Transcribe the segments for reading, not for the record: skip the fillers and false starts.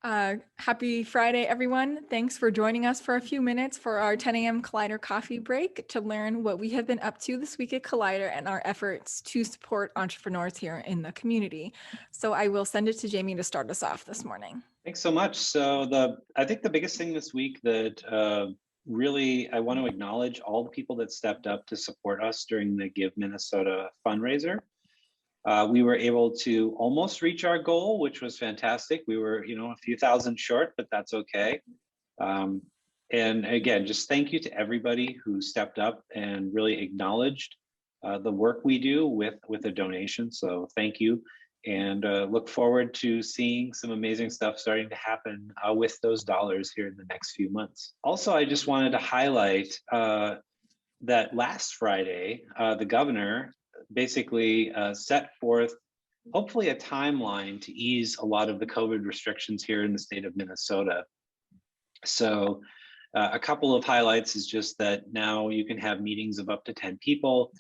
Happy Friday, everyone. Thanks for joining us for a few minutes for our 10 a.m. Collider coffee break to learn what we have been up to this week at Collider and our efforts to support entrepreneurs here in the community. So I will send it to Jamie to start us off this morning. Thanks so much. So I think the biggest thing this week that really I want to acknowledge all the people that stepped up to support us during the Give Minnesota fundraiser. We were able to almost reach our goal, which was fantastic. We were, a few thousand short, but that's okay. And again, just thank you to everybody who stepped up and really acknowledged the work we do with a donation. So thank you, and look forward to seeing some amazing stuff starting to happen with those dollars here in the next few months. Also, I just wanted to highlight that last Friday, the governor basically set forth hopefully a timeline to ease a lot of the COVID restrictions here in the state of Minnesota. So a couple of highlights is just that now you can have meetings of up to 10 people,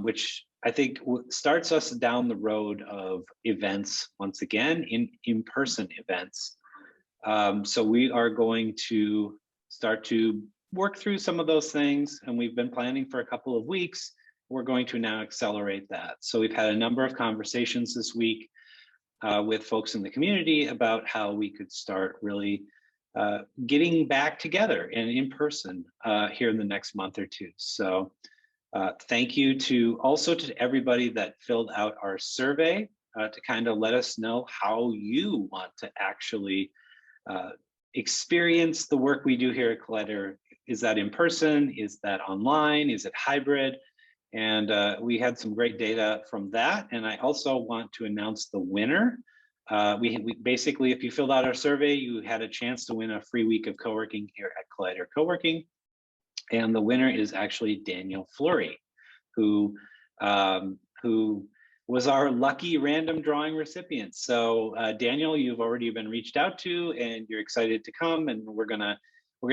which I think starts us down the road of events, once again, in-person events. So we are going to start to work through some of those things, and we've been planning for a couple of weeks. We're going to now accelerate that. So we've had a number of conversations this week with folks in the community about how we could start really getting back together and in person here in the next month or two. So thank you to everybody that filled out our survey to kind of let us know how you want to actually experience the work we do here at Collider. Is that in person? Is that online? Is it hybrid? And we had some great data from that. And I also want to announce the winner. We basically, if you filled out our survey, you had a chance to win a free week of co-working here at Collider Co-working. And the winner is actually Daniel Fleury, who was our lucky random drawing recipient. So Daniel, you've already been reached out to, and you're excited to come, and we're gonna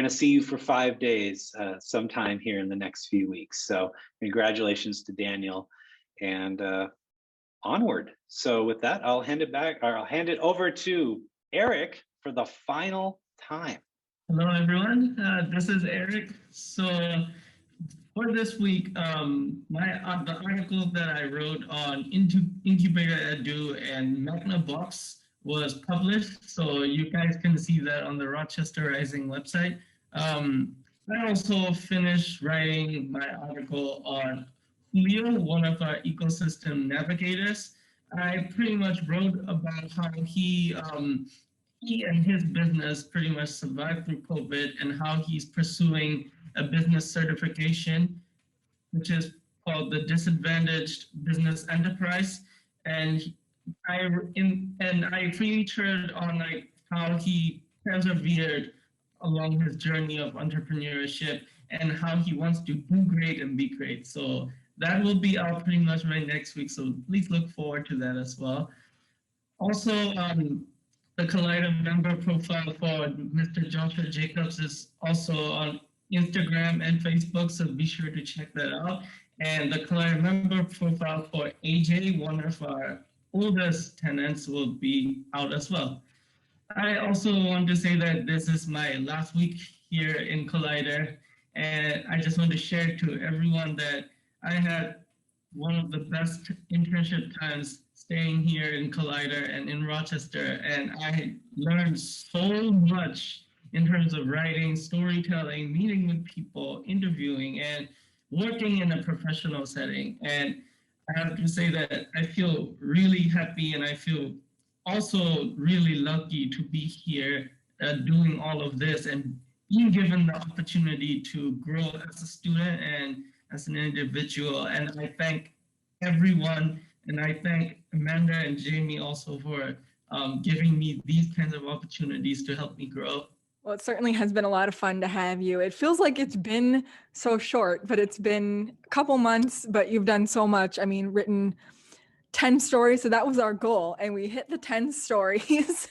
see you for 5 days sometime here in the next few weeks. So congratulations to Daniel, and onward. So with that, I'll hand it over to Eric for the final time. Hello, everyone. This is Eric. So for this week, the article that I wrote on INCUbatoredu and MagnaBoxx was published, so you guys can see that on the Rochester Rising website. I also finished writing my article on Julio, one of our ecosystem navigators. I pretty much wrote about how he and his business pretty much survived through COVID, and how he's pursuing a business certification, which is called the Disadvantaged Business Enterprise. And I featured on like how he persevered along his journey of entrepreneurship and how he wants to do great and be great. So that will be out pretty much right next week. So please look forward to that as well. Also, the Collider member profile for Mr. Joshua Jacobs is also on Instagram and Facebook, so be sure to check that out. And the Collider member profile for AJ, one of our oldest tenants, will be out as well. I also want to say that this is my last week here in Collider, and I just want to share to everyone that I had one of the best internship times staying here in Collider and in Rochester, and I learned so much in terms of writing, storytelling, meeting with people, interviewing, and working in a professional setting. And I have to say that I feel really happy, and I feel also really lucky to be here doing all of this and being given the opportunity to grow as a student and as an individual. And I thank everyone, and I thank Amanda and Jamie also for giving me these kinds of opportunities to help me grow. Well, it certainly has been a lot of fun to have you. It feels like it's been so short, but it's been a couple months, but you've done so much. I mean, written 10 stories. So that was our goal. And we hit the 10 stories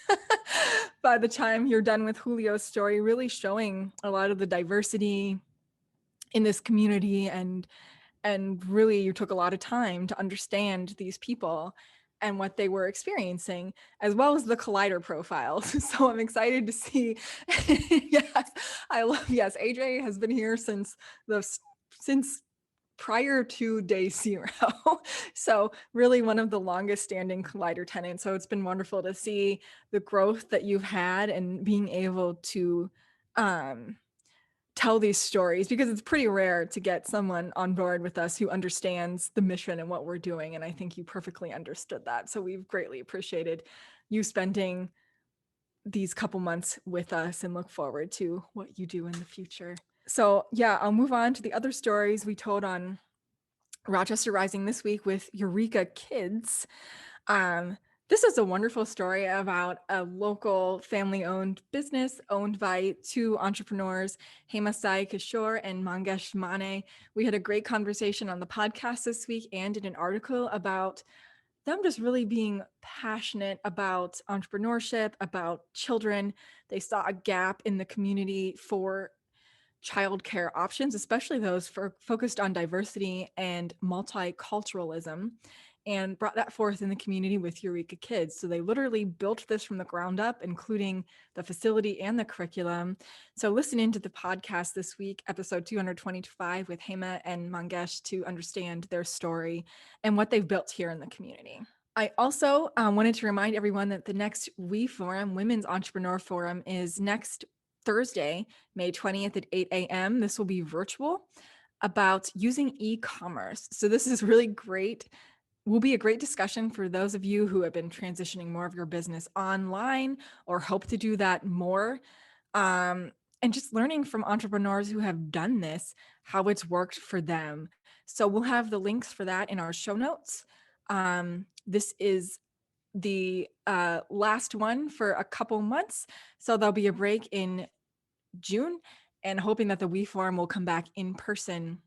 by the time you're done with Julio's story, really showing a lot of the diversity in this community. And really, you took a lot of time to understand these people and what they were experiencing, as well as the Collider profiles. So I'm excited to see. Yes, yes, AJ has been here since prior to day 0. So really one of the longest standing Collider tenants. So it's been wonderful to see the growth that you've had and being able to tell these stories, because it's pretty rare to get someone on board with us who understands the mission and what we're doing. And I think you perfectly understood that. So we've greatly appreciated you spending these couple months with us and look forward to what you do in the future. So yeah, I'll move on to the other stories we told on Rochester Rising this week with Eureka Kids. This is a wonderful story about a local family-owned business owned by 2 entrepreneurs, Hema Sai Kishore and Mangesh Mane. We had a great conversation on the podcast this week and in an article about them just really being passionate about entrepreneurship, about children. They saw a gap in the community for childcare options, especially those focused on diversity and multiculturalism, and brought that forth in the community with Eureka Kids. So they literally built this from the ground up, including the facility and the curriculum. So listen into the podcast this week, episode 225 with Hema and Mangesh, to understand their story and what they've built here in the community. I also wanted to remind everyone that the next WE Forum, Women's Entrepreneur Forum, is next Thursday, May 20th at 8 a.m. This will be virtual, about using e-commerce. So this is really great. Will be a great discussion for those of you who have been transitioning more of your business online or hope to do that more. And just learning from entrepreneurs who have done this, how it's worked for them. So we'll have the links for that in our show notes. This is the last one for a couple months. So there'll be a break in June, and hoping that the WE Forum will come back in person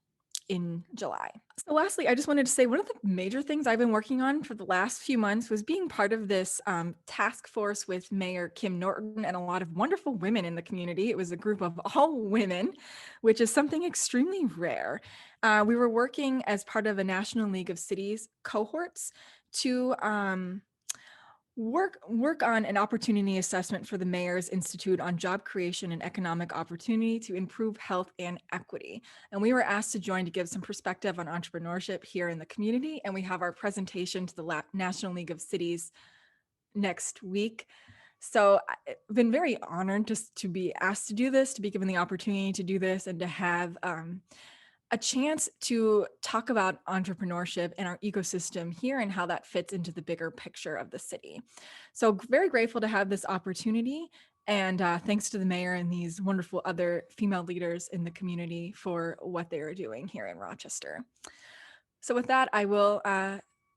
in July. So lastly, I just wanted to say one of the major things I've been working on for the last few months was being part of this task force with Mayor Kim Norton and a lot of wonderful women in the community. It was a group of all women, which is something extremely rare. We were working as part of a National League of Cities cohorts to work on an opportunity assessment for the Mayor's Institute on Job Creation and Economic Opportunity to improve health and equity. And we were asked to join to give some perspective on entrepreneurship here in the community. And we have our presentation to the National League of Cities next week. So I've been very honored just to be asked to do this, to be given the opportunity to do this, and to have a chance to talk about entrepreneurship and our ecosystem here and how that fits into the bigger picture of the city. So very grateful to have this opportunity, and thanks to the mayor and these wonderful other female leaders in the community for what they are doing here in Rochester. So with that, I will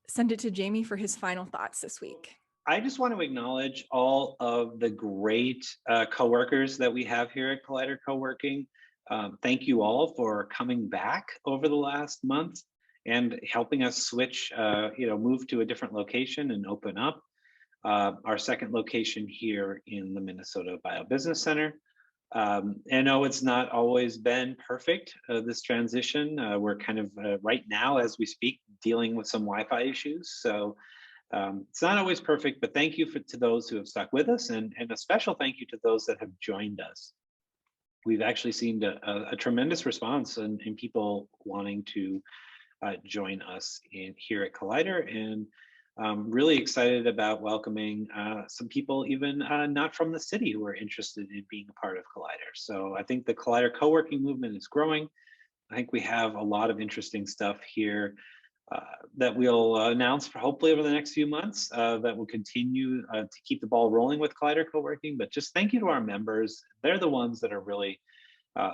send it to Jamie for his final thoughts this week. I just want to acknowledge all of the great coworkers that we have here at Collider Co-working. Thank you all for coming back over the last month and helping us switch, move to a different location and open up our second location here in the Minnesota Bio-Business Center. I know it's not always been perfect, this transition. We're kind of right now, as we speak, dealing with some Wi-Fi issues. So it's not always perfect, but thank you to those who have stuck with us, and a special thank you to those that have joined us. We've actually seen a tremendous response in people wanting to join us here at Collider, and really excited about welcoming some people even not from the city who are interested in being a part of Collider. So I think the Collider co-working movement is growing. I think we have a lot of interesting stuff here that we'll announce hopefully over the next few months that will continue to keep the ball rolling with Collider Co-working. But just thank you to our members. They're the ones that are really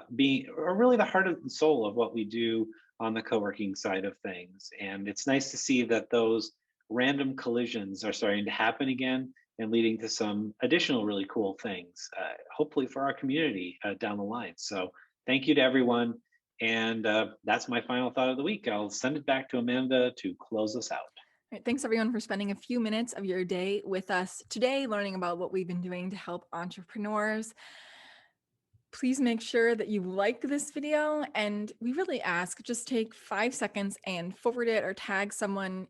really the heart and soul of what we do on the co-working side of things. And it's nice to see that those random collisions are starting to happen again and leading to some additional really cool things, hopefully for our community down the line. So thank you to everyone. And that's my final thought of the week. I'll send it back to Amanda to close us out. All right, thanks everyone for spending a few minutes of your day with us today, learning about what we've been doing to help entrepreneurs. Please make sure that you like this video, and we really ask, just take 5 seconds and forward it or tag someone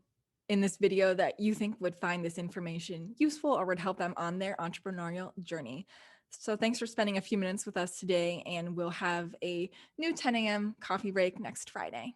in this video that you think would find this information useful or would help them on their entrepreneurial journey. So thanks for spending a few minutes with us today, and we'll have a new 10 a.m. coffee break next Friday.